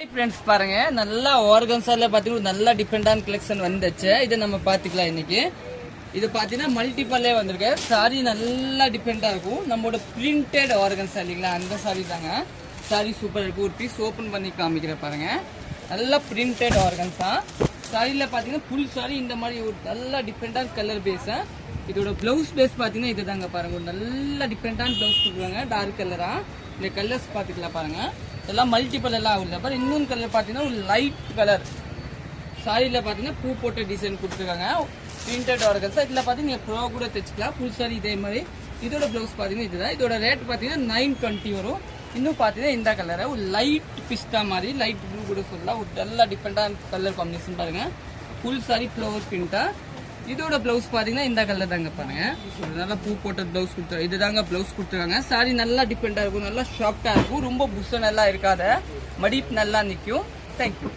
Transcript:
Friends பாருங்க, நல்லா ஆர்கன்ஸால பாத்தீங்கன்னா நல்லா டிஃபரெண்டான கலெக்ஷன் வந்துச்சு. இது நம்ம பாத்துக்கலாம் இன்னைக்கு. இது பாத்தீங்கன்னா மல்டிபல்லே வந்திருக்கு. சாரி நல்லா டிஃபரெண்டா இருக்கும். நம்மளோட பிரிண்டட் ஆர்கன்ஸா இல்லைங்களா, அந்த சாரி தாங்க. சாரி சூப்பர் இருக்கும். ஒரு பீஸ் ஓப்பன் பண்ணி காமிக்கிறேன் பாருங்க. நல்லா பிரிண்டட் ஆர்கன்ஸா. சாரியில பாத்தீங்கன்னா ஃபுல் சாரி இந்த மாதிரி ஒரு நல்லா டிஃபரெண்டான கலர் பேஸ். இதோட பிளவுஸ் பேஸ் பாத்தீங்கன்னா இது தாங்க பாருங்க. ஒரு நல்ல டிஃபரெண்டான பிளவுஸ் கொடுக்குறாங்க, டார்க் கலரா. இந்த கலர்ஸ் பாத்துக்கலாம் பாருங்க. இதெல்லாம் மல்டிபிள் எல்லாம் உள்ள பாரு. இன்னொரு கலர் பாத்தீங்கன்னா ஒரு லைட் கலர் சாரியில பாத்தீங்கன்னா பூ போட்ட டிசைன் கொடுத்துருக்காங்க. Printed organza. இதுல பாத்தீங்கன்னா நீங்க ப்ரோ கூட தைச்சிக்கலாம். ஃபுல் சாரி இதே மாதிரி. இதோட பிளவுஸ் பாத்தீங்கன்னா இதுதான். இதோட ரேட் பாத்தீங்கன்னா 920 வரும். இன்னும் பாத்தீங்கன்னா இந்த கலரை ஒரு லைட் பிஸ்டா மாதிரி, லைட் ப்ளூ கூட சொல்லலாம். ஒரு நல்லா டிஃபரெண்டான கலர் காம்பினேஷன் பாருங்க. ஃபுல் சாரி ஃப்ளவர் பிரிண்டா. இதோட பிளவுஸ் பாத்தீங்கன்னா இந்த கலர் தாங்க பாருங்க. நல்லா பூ போட்ட பிளவுஸ் கொடுத்து இதுதாங்க பிளவுஸ் கொடுத்துருக்காங்க. சாரி நல்லா டிஃபரெண்டா இருக்கும், நல்லா ஷார்ட்டா இருக்கும். ரொம்ப புஷன் எல்லாம் இருக்காத, மடிப்பு நல்லா நிற்கும். தேங்க்யூ.